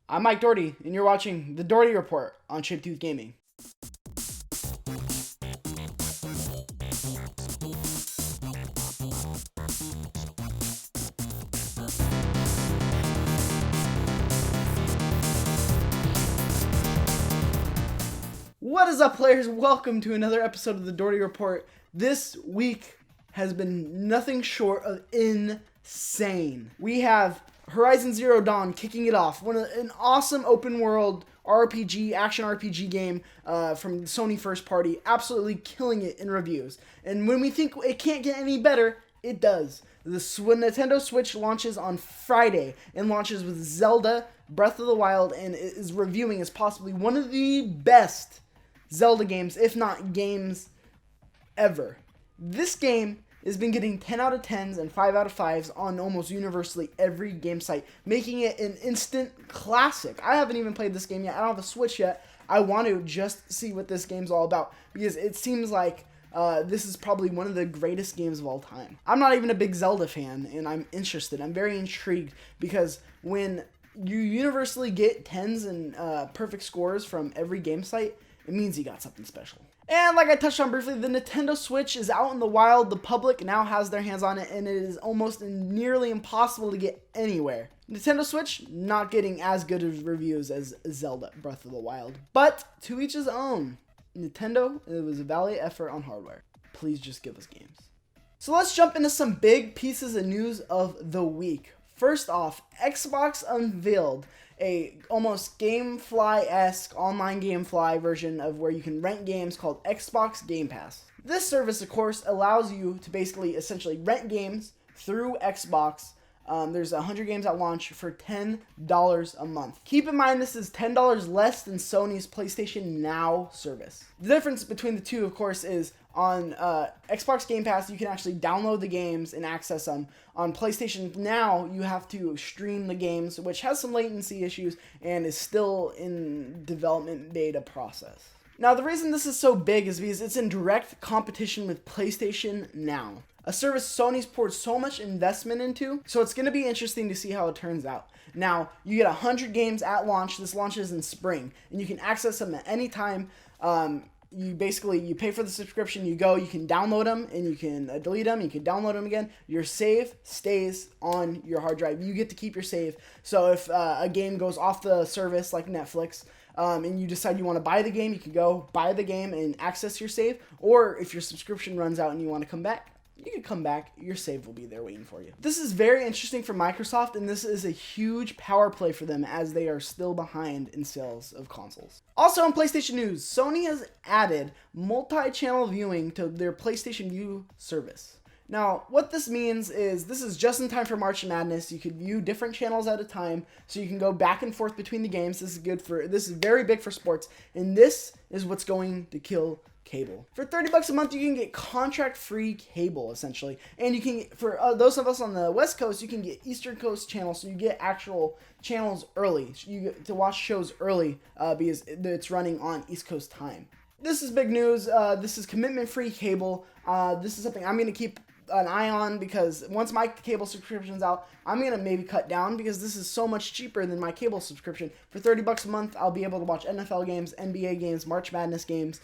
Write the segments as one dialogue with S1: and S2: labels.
S1: I'm Mike Doherty, and you're watching the Doherty Report on Chiptooth Gaming. What is up, players? Welcome to another episode of the Doherty Report. This week has been nothing short of insane. We have Horizon Zero Dawn kicking it off. An awesome open world RPG, action RPG game from Sony first party. Absolutely killing it in reviews. And when we think it can't get any better, it does. The Nintendo Switch launches on Friday and launches with Zelda Breath of the Wild and is reviewing as possibly one of the best Zelda games, if not games, ever. This game has been getting 10 out of 10s and 5 out of 5s on almost universally every game site, making it an instant classic. I haven't even played this game yet. I don't have a Switch yet. I want to just see what this game's all about because it seems like this is probably one of the greatest games of all time. I'm not even a big Zelda fan, and I'm interested. I'm very intrigued because when you universally get 10s and perfect scores from every game site, it means you got something special. And like I touched on briefly, the Nintendo Switch is out in the wild. The public now has their hands on it, and it is almost nearly impossible to get anywhere. Nintendo Switch not getting as good of reviews as Zelda Breath of the Wild. But to each his own. Nintendo, it was a valiant effort on hardware. Please just give us games. So let's jump into some big pieces of news of the week. First off, Xbox unveiled a almost GameFly-esque online GameFly version of where you can rent games called Xbox Game Pass. This service, of course, allows you to basically essentially rent games through Xbox. There's 100 games at launch for $10 a month. Keep in mind this is $10 less than Sony's PlayStation Now service. The difference between the two, of course, is on Xbox Game Pass, you can actually download the games and access them. On PlayStation Now, you have to stream the games, which has some latency issues and is still in development beta process. Now, the reason this is so big is because it's in direct competition with PlayStation Now, a service Sony's poured so much investment into, so it's going to be interesting to see how it turns out. Now, you get 100 games at launch. This launches in spring, and you can access them at any time. You pay for the subscription, you can download them, and you can delete them, you can download them again. Your save stays on your hard drive. You get to keep your save. So if a game goes off the service, like Netflix, and you decide you want to buy the game, you can go buy the game and access your save. Or if your subscription runs out and you want to come back, you can come back, your save will be there waiting for you. This is very interesting for Microsoft, and this is a huge power play for them as they are still behind in sales of consoles. Also in PlayStation news, Sony has added multi-channel viewing to their PlayStation View service. Now, what this means is this is just in time for March Madness. You could view different channels at a time, so you can go back and forth between the games. This is very big for sports, and this is what's going to kill cable. For $30 a month, you can get contract-free cable, essentially. And you can, for those of us on the West Coast, you can get Eastern Coast channels, so you get actual channels early. You get to watch shows early because it's running on East Coast time. This is big news. This is commitment-free cable. This is something I'm going to keep an eye on because once my cable subscription's out, I'm going to maybe cut down because this is so much cheaper than my cable subscription. For $30 a month, I'll be able to watch NFL games, NBA games, March Madness games,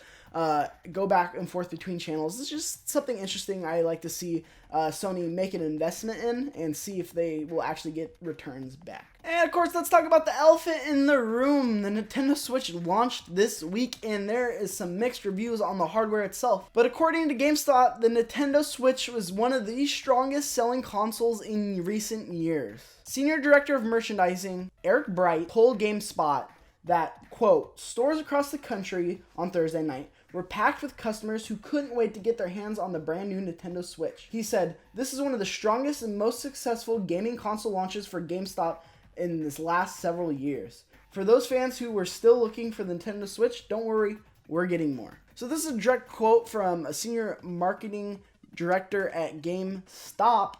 S1: go back and forth between channels. It's just something interesting I like to see Sony make an investment in and see if they will actually get returns back. And of course, let's talk about the elephant in the room. The Nintendo Switch launched this week, and there is some mixed reviews on the hardware itself. But according to GameStop, the Nintendo Switch was one of the strongest selling consoles in recent years. Senior Director of Merchandising Eric Bright told GameSpot that, quote, stores across the country on Thursday night were packed with customers who couldn't wait to get their hands on the brand new Nintendo Switch. He said, this is one of the strongest and most successful gaming console launches for GameStop in this last several years. For those fans who were still looking for the Nintendo Switch, don't worry, we're getting more. So this is a direct quote from a senior marketing director at GameStop.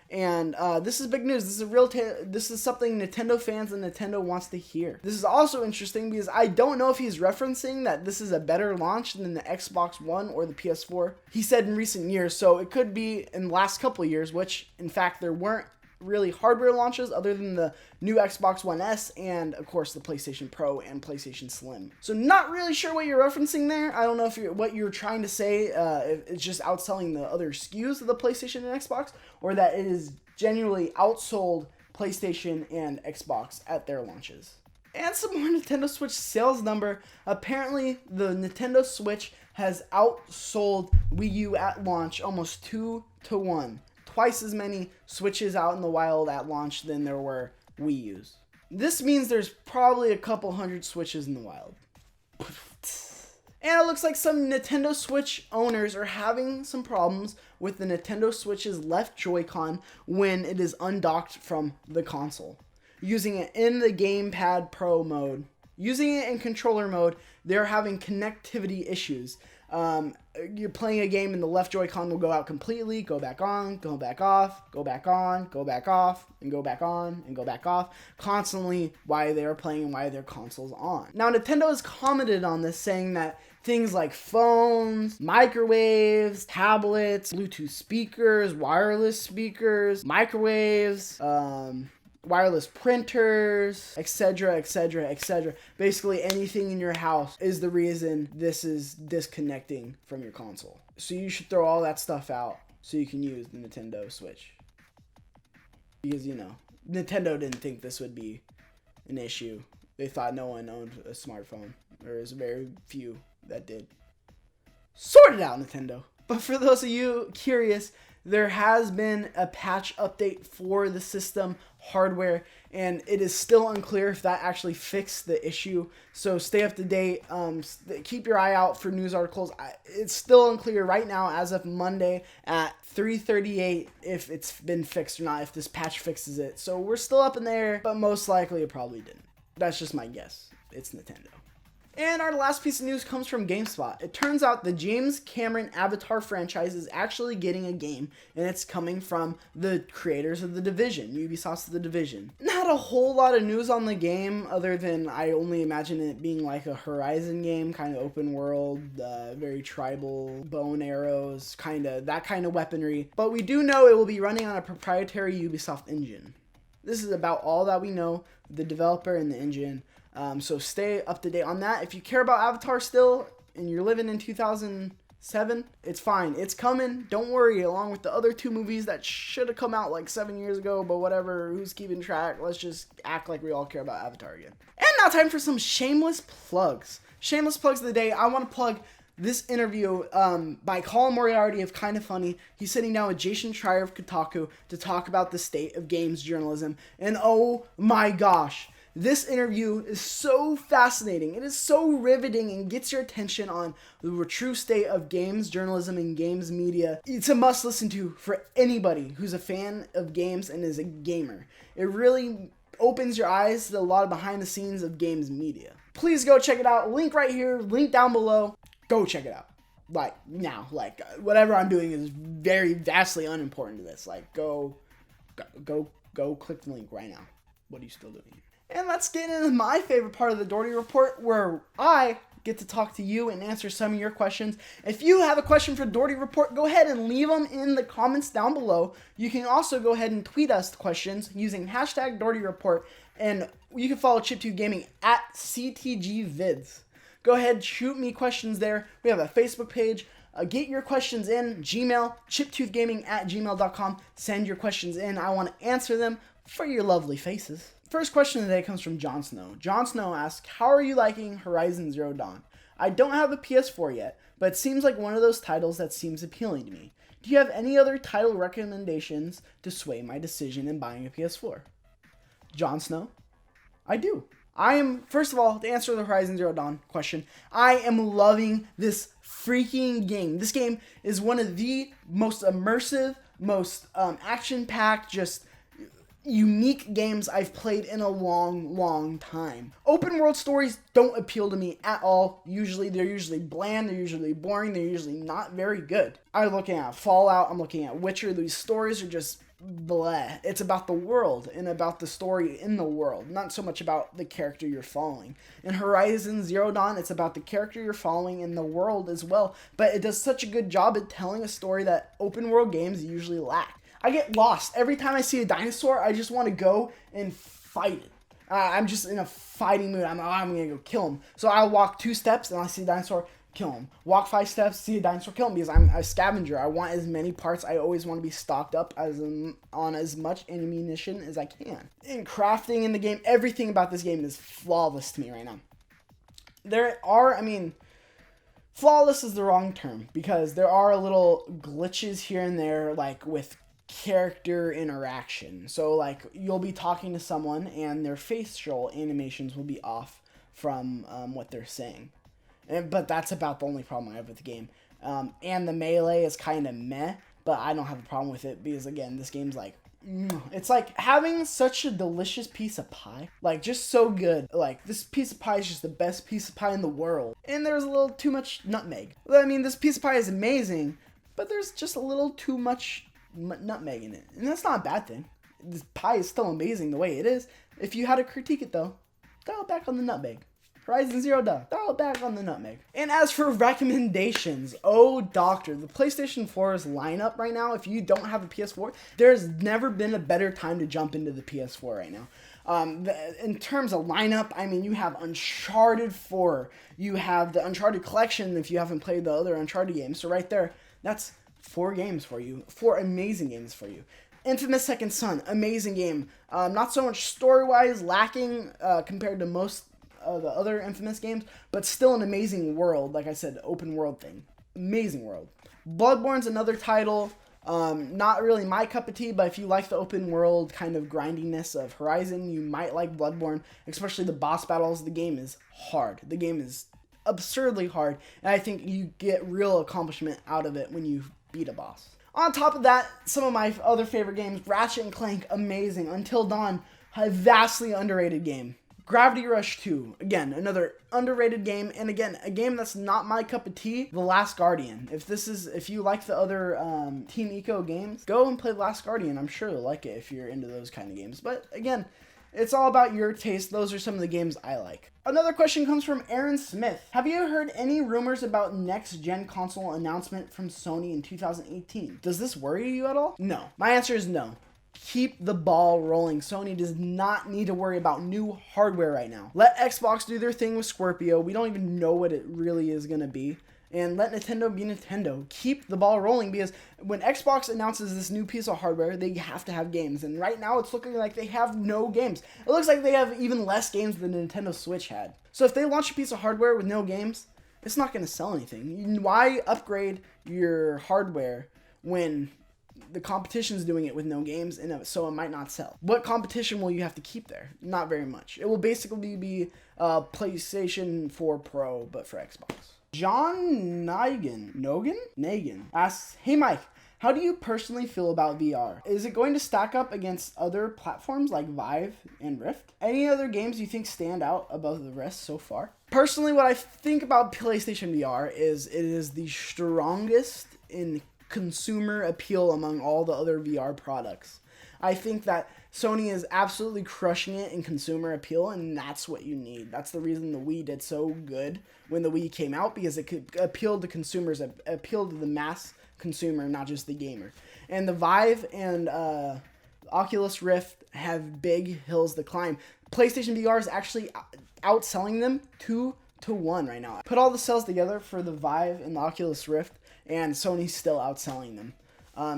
S1: And this is big news. This is this is something Nintendo fans and Nintendo wants to hear. This is also interesting because I don't know if he's referencing that this is a better launch than the Xbox One or the PS4. He said in recent years, so it could be in the last couple of years, which in fact there weren't really hardware launches other than the new Xbox One S and, of course, the PlayStation Pro and PlayStation Slim. So not really sure what you're referencing there. I don't know if what you're trying to say, if it's just outselling the other SKUs of the PlayStation and Xbox, or that it is genuinely outsold PlayStation and Xbox at their launches. And some more Nintendo Switch sales number. Apparently, the Nintendo Switch has outsold Wii U at launch almost 2-1. Twice as many Switches out in the wild at launch than there were Wii U's. This means there's probably a couple hundred Switches in the wild. And it looks like some Nintendo Switch owners are having some problems with the Nintendo Switch's left Joy-Con when it is undocked from the console. Using it in the Gamepad Pro mode. Using it in controller mode, they're having connectivity issues. You're playing a game and the left Joy-Con will go out completely, go back on, go back off, go back on, go back off, and go back on, and go back off, constantly while they're playing and while their console's on. Now, Nintendo has commented on this, saying that things like phones, microwaves, tablets, Bluetooth speakers, wireless speakers, microwaves, wireless printers, etc., etc., etc. Basically, anything in your house is the reason this is disconnecting from your console. So you should throw all that stuff out so you can use the Nintendo Switch. Because, Nintendo didn't think this would be an issue. They thought no one owned a smartphone. There was very few that did. Sort it out, Nintendo. But for those of you curious, there has been a patch update for the system hardware, and it is still unclear if that actually fixed the issue. So stay up to date. Keep your eye out for news articles. It's still unclear right now as of Monday at 3:38 if it's been fixed or not, if this patch fixes it. So we're still up in the air, but most likely it probably didn't. That's just my guess. It's Nintendo. And our last piece of news comes from GameSpot. It turns out the James Cameron Avatar franchise is actually getting a game, and it's coming from the creators of The Division, Ubisoft's The Division. Not a whole lot of news on the game, other than I only imagine it being like a Horizon game, kind of open world, very tribal, bow and arrows, that kind of weaponry. But we do know it will be running on a proprietary Ubisoft engine. This is about all that we know, the developer and the engine. So stay up to date on that. If you care about Avatar still and you're living in 2007, it's fine. It's coming. Don't worry. Along with the other two movies that should have come out like 7 years ago, but whatever. Who's keeping track? Let's just act like we all care about Avatar again. And now time for some shameless plugs. Shameless plugs of the day. I want to plug this interview by Colin Moriarty of Kinda Funny. He's sitting down with Jason Schreier of Kotaku to talk about the state of games journalism. And oh my gosh, this interview is so fascinating. It is so riveting and gets your attention on the true state of games journalism and games media. It's a must listen to for anybody who's a fan of games and is a gamer. It really opens your eyes to a lot of behind the scenes of games media. Please go check it out. Link right here, link down below. Go check it out. Whatever I'm doing is very vastly unimportant to this. Go click the link right now. What are you still doing? And let's get into my favorite part of the Doherty Report, where I get to talk to you and answer some of your questions. If you have a question for Doherty Report, go ahead and leave them in the comments down below. You can also go ahead and tweet us the questions using hashtag Doherty Report, and you can follow ChipTube Gaming at CTGVids. Go ahead, shoot me questions there. We have a Facebook page. Get your questions in. Gmail, chiptoothgaming@gmail.com. Send your questions in. I want to answer them for your lovely faces. First question today comes from Jon Snow. Jon Snow asks, how are you liking Horizon Zero Dawn? I don't have a PS4 yet, but it seems like one of those titles that seems appealing to me. Do you have any other title recommendations to sway my decision in buying a PS4? Jon Snow, I do. First of all, to answer the Horizon Zero Dawn question, I am loving this freaking game. This game is one of the most immersive, most action-packed, just unique games I've played in a long time. Open world stories don't appeal to me at all. They're usually bland, they're usually boring, they're usually not very good. I'm looking at Fallout, I'm looking at Witcher. These stories are just bleh. It's about the world and about the story in the world, not so much about the character you're following. In Horizon Zero Dawn, it's about the character you're following in the world as well, but it does such a good job at telling a story that open world games usually lack. I get lost. Every time I see a dinosaur, I just want to go and fight it. I'm just in a fighting mood. I'm going to go kill him. So I'll walk 2 steps and I see a dinosaur, kill him. Walk 5 steps, see a dinosaur, kill him, because I'm a scavenger. I want as many parts. I always want to be stocked up on as much ammunition as I can. In crafting in the game, everything about this game is flawless to me right now. Flawless is the wrong term, because there are little glitches here and there, like with character interaction. So like you'll be talking to someone and their facial animations will be off from what they're saying. But that's about the only problem I have with the game. And the melee is kind of meh, but I don't have a problem with it because, again, this game's like, it's like having such a delicious piece of pie. Like, just so good. Like, this piece of pie is just the best piece of pie in the world. And there's a little too much nutmeg. I mean, this piece of pie is amazing, but there's just a little too much nutmeg in it. And that's not a bad thing. This pie is still amazing the way it is. If you had to critique it, though, dial it back on the nutmeg. Horizon Zero Dawn, dial it back on the nutmeg. And as for recommendations, oh doctor, the PlayStation 4's lineup right now, if you don't have a PS4, there's never been a better time to jump into the PS4 right now. In terms of lineup, I mean, you have Uncharted 4, you have the Uncharted collection if you haven't played the other Uncharted games. So right there, that's 4 games for you, 4 amazing games for you. Infamous Second Son, amazing game. Not so much story-wise, lacking compared to most the other Infamous games, but still an amazing world. Like I said, open world thing. Amazing world. Bloodborne's another title. Not really my cup of tea, but if you like the open world kind of grindiness of Horizon, you might like Bloodborne, especially the boss battles. The game is hard. The game is absurdly hard, and I think you get real accomplishment out of it when you beat a boss. On top of that, some of my other favorite games, Ratchet & Clank, amazing. Until Dawn, a vastly underrated game. Gravity Rush 2, again, another underrated game, and again, a game that's not my cup of tea, The Last Guardian. If you like the other Team Eco games, go and play The Last Guardian. I'm sure you'll like it if you're into those kind of games. But again, it's all about your taste. Those are some of the games I like. Another question comes from Aaron Smith. Have you heard any rumors about next-gen console announcement from Sony in 2018? Does this worry you at all? No. My answer is no. Keep the ball rolling. Sony does not need to worry about new hardware right now. Let Xbox do their thing with Scorpio. We don't even know what it really is going to be. And let Nintendo be Nintendo. Keep the ball rolling, because when Xbox announces this new piece of hardware, they have to have games. And right now it's looking like they have no games. It looks like they have even less games than the Nintendo Switch had. So if they launch a piece of hardware with no games, it's not going to sell anything. Why upgrade your hardware when the competition's doing it with no games, and so it might not sell? What competition will you have to keep there? Not very much. It will basically be PlayStation 4 Pro, but for Xbox. John Nagan asks, hey Mike, how do you personally feel about VR? Is it going to stack up against other platforms like Vive and Rift? Any other games you think stand out above the rest so far? Personally, what I think about PlayStation VR is it is the strongest in consumer appeal among all the other VR products. I think that Sony is absolutely crushing it in consumer appeal, and that's what you need. That's the reason the Wii did so good when the Wii came out, because it could appeal to consumers, appeal to the mass consumer, not just the gamer. And the Vive and Oculus Rift have big hills to climb. PlayStation VR is actually outselling them 2-1 right now. Put all the sales together for the Vive and the Oculus Rift, and Sony's still outselling them.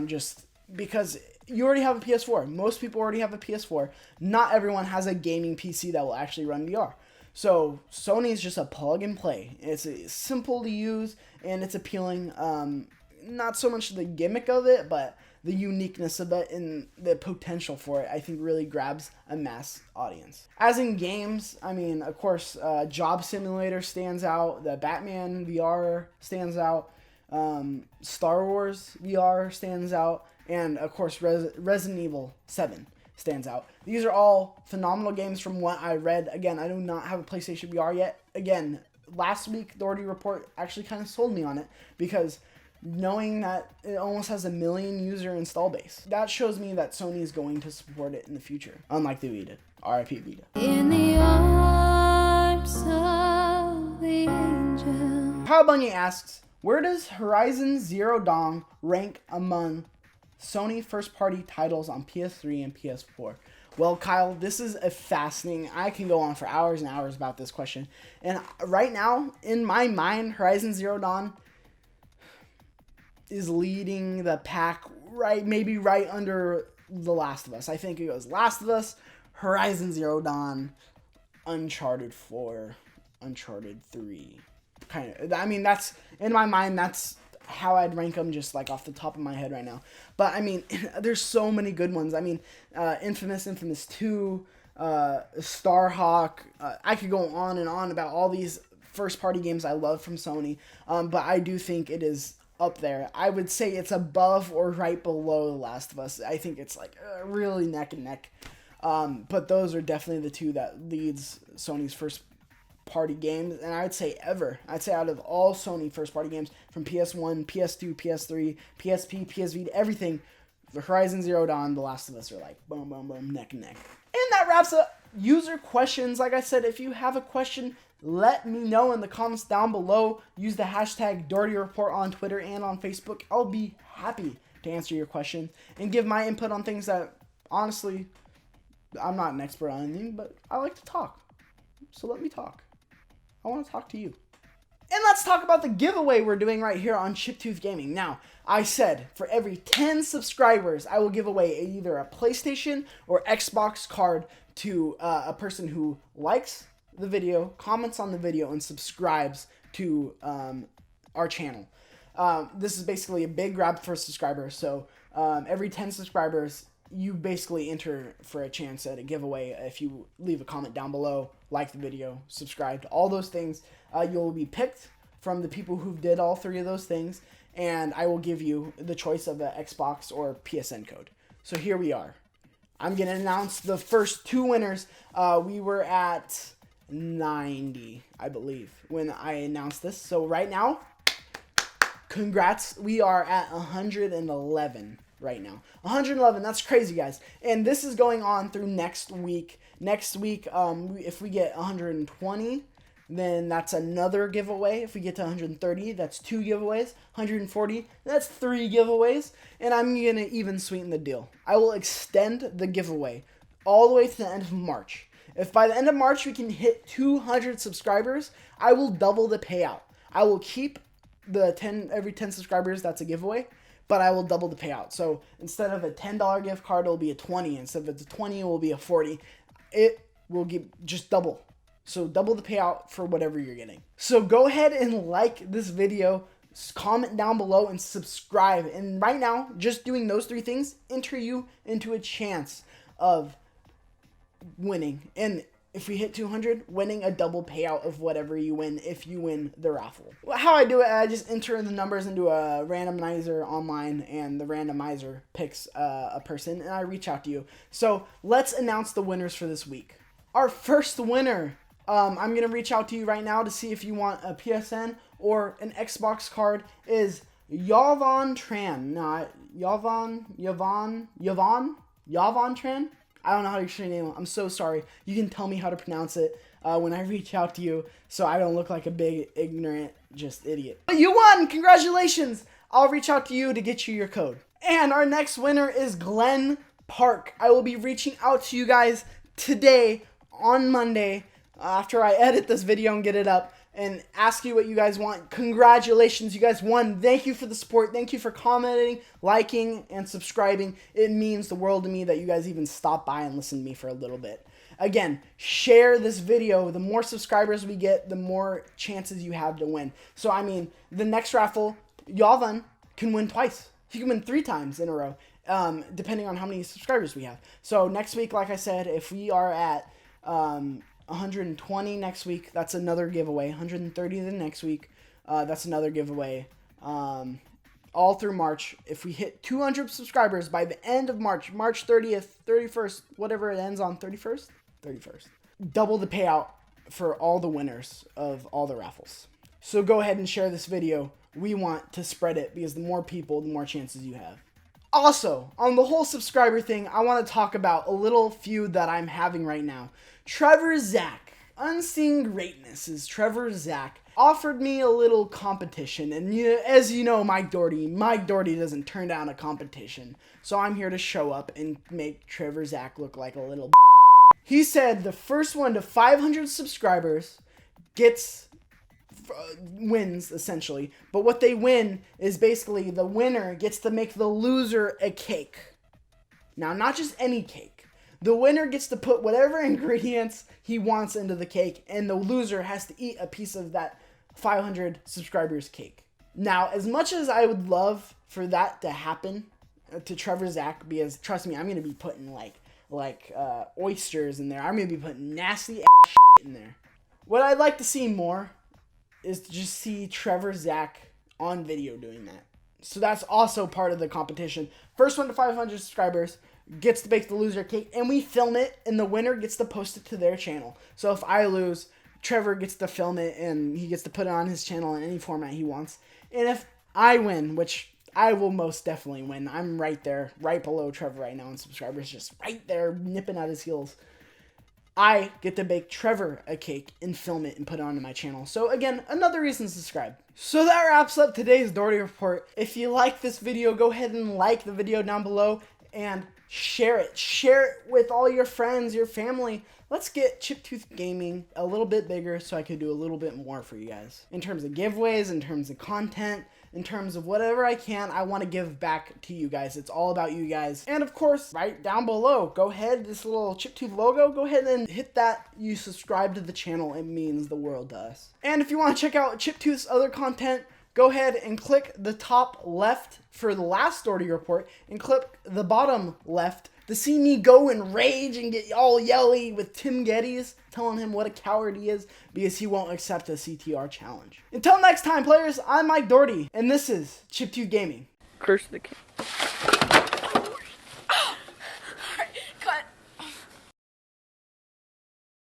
S1: Just because you already have a PS4. Most people already have a PS4. Not everyone has a gaming PC that will actually run VR. So Sony is just a plug and play. It's simple to use, and it's appealing. Not so much the gimmick of it, but the uniqueness of it and the potential for it, I think, really grabs a mass audience. As in games, I mean, of course, Job Simulator stands out. The Batman VR stands out. Star Wars VR stands out, and of course Resident Evil 7 stands out. These are all phenomenal games from what I read. Again, I do not have a PlayStation VR yet. Again, last week Doherty Report actually kind of sold me on it, because knowing that it almost has 1 million user install base, that shows me that Sony is going to support it in the future, unlike the Vita. RIP Vita. In the arms of the angel. Bunyea asks, where does Horizon Zero Dawn rank among Sony first-party titles on PS3 and PS4. Well, Kyle, this is a fascinating... I can go on for hours and hours about this question. And right now, in my mind, Horizon Zero Dawn is leading the pack maybe right under The Last of Us. I think it goes Last of Us, Horizon Zero Dawn, Uncharted 4, Uncharted 3. Kind of. I mean, that's... In my mind, that's how I'd rank them just like off the top of my head right now. But I mean, there's so many good ones. I mean, Infamous 2, Starhawk. I could go on and on about all these first party games I love from Sony. But I do think it is up there. I would say it's above or right below The Last of Us. I think it's like really neck and neck. But those are definitely the two that leads Sony's first party games, and I'd say out of all Sony first party games from PS1, PS2, PS3, PSP, PS Vita, everything, the Horizon Zero Dawn, The Last of Us are like boom, boom, boom, neck and neck. And that wraps up user questions. Like I said, if you have a question, let me know in the comments down below. Use the hashtag Doherty Report on Twitter and on Facebook. I'll be happy to answer your question and give my input on things that, honestly, I'm not an expert on anything, but I like to talk. So let me talk. I want to talk to you. And let's talk about the giveaway we're doing right here on Chiptooth Gaming. Now, I said for every 10 subscribers, I will give away either a PlayStation or Xbox card to a person who likes the video, comments on the video, and subscribes to our channel. This is basically a big grab for subscribers. So every 10 subscribers, you basically enter for a chance at a giveaway. If you leave a comment down below, like the video, subscribe to all those things, you'll be picked from the people who did all three of those things, and I will give you the choice of an Xbox or PSN code. So here we are. I'm going to announce the first two winners. We were at 90, I believe, when I announced this. So right now, congrats. We are at 111 right now. 111, that's crazy, guys. And this is going on through next week. Next week, if we get 120, then that's another giveaway. If we get to 130, that's 2 giveaways. 140, that's 3 giveaways. And I'm going to even sweeten the deal. I will extend the giveaway all the way to the end of March. If by the end of March we can hit 200 subscribers, I will double the payout. I will keep the every 10 subscribers, that's a giveaway, but I will double the payout. So instead of a $10 gift card, it will be a 20. Instead of a 20, it will be a 40. It will give just double. So double the payout for whatever you're getting. So go ahead and like this video, comment down below, and subscribe. And right now, just doing those 3 things enter you into a chance of winning. And if we hit 200, winning a double payout of whatever you win if you win the raffle. How I do it, I just enter the numbers into a randomizer online, and the randomizer picks a person, and I reach out to you. So let's announce the winners for this week. Our first winner, I'm going to reach out to you right now to see if you want a PSN or an Xbox card, is Yavon Tran. Not Yavon Tran? I don't know how to say your name. I'm so sorry. You can tell me how to pronounce it when I reach out to you, so I don't look like a big, ignorant, just idiot. But you won! Congratulations! I'll reach out to you to get you your code. And our next winner is Glenn Park. I will be reaching out to you guys today on Monday after I edit this video and get it up, and ask you what you guys want. Congratulations, you guys won. Thank you for the support. Thank you for commenting, liking, and subscribing. It means the world to me that you guys even stop by and listen to me for a little bit. Again, share this video. The more subscribers we get, the more chances you have to win. So, I mean, the next raffle, Yavan can win twice. He can win 3 times in a row, depending on how many subscribers we have. So, next week, like I said, if we are at 120 next week, that's another giveaway. 130 the next week, that's another giveaway. All through March. If we hit 200 subscribers by the end of March, March 30th, 31st, whatever it ends on, 31st, double the payout for all the winners of all the raffles. So go ahead and share this video. We want to spread it, because the more people, the more chances you have. Also, on the whole subscriber thing, I want to talk about a little feud that I'm having right now. Trevor Zach, Unseen Greatness is Trevor Zach, offered me a little competition. And as you know, Mike Doherty doesn't turn down a competition. So I'm here to show up and make Trevor Zach look like a little He said the first one to 500 subscribers wins, essentially. But what they win is basically the winner gets to make the loser a cake. Now, not just any cake. The winner gets to put whatever ingredients he wants into the cake, and the loser has to eat a piece of that 500 subscribers cake. Now, as much as I would love for that to happen to Trevor Zach, because trust me, I'm going to be putting like oysters in there. I'm going to be putting nasty ass shit in there. What I'd like to see more is to just see Trevor Zach on video doing that. So that's also part of the competition. First one to 500 subscribers gets to bake the loser cake, and we film it, and the winner gets to post it to their channel. So if I lose, Trevor gets to film it, and he gets to put it on his channel in any format he wants. And if I win, which I will most definitely win, I'm right there, right below Trevor right now in subscribers, just right there, nipping at his heels. I get to bake Trevor a cake and film it and put it onto my channel. So again, another reason to subscribe. So that wraps up today's Doherty Report. If you like this video, go ahead and like the video down below and share it. Share it with all your friends, your family. Let's get Chiptooth Gaming a little bit bigger so I could do a little bit more for you guys. In terms of giveaways, in terms of content, in terms of whatever I can, I want to give back to you guys. It's all about you guys. And of course, right down below, go ahead, this little Chiptooth logo, go ahead and hit that. You subscribe to the channel. It means the world to us. And if you want to check out Chiptooth's other content, go ahead and click the top left for the last Doherty Report and click the bottom left to see me go and rage and get all yelly with Tim Geddes, telling him what a coward he is because he won't accept a CTR challenge. Until next time, players, I'm Mike Doherty, and this is Chiptooth Gaming.
S2: Curse the king.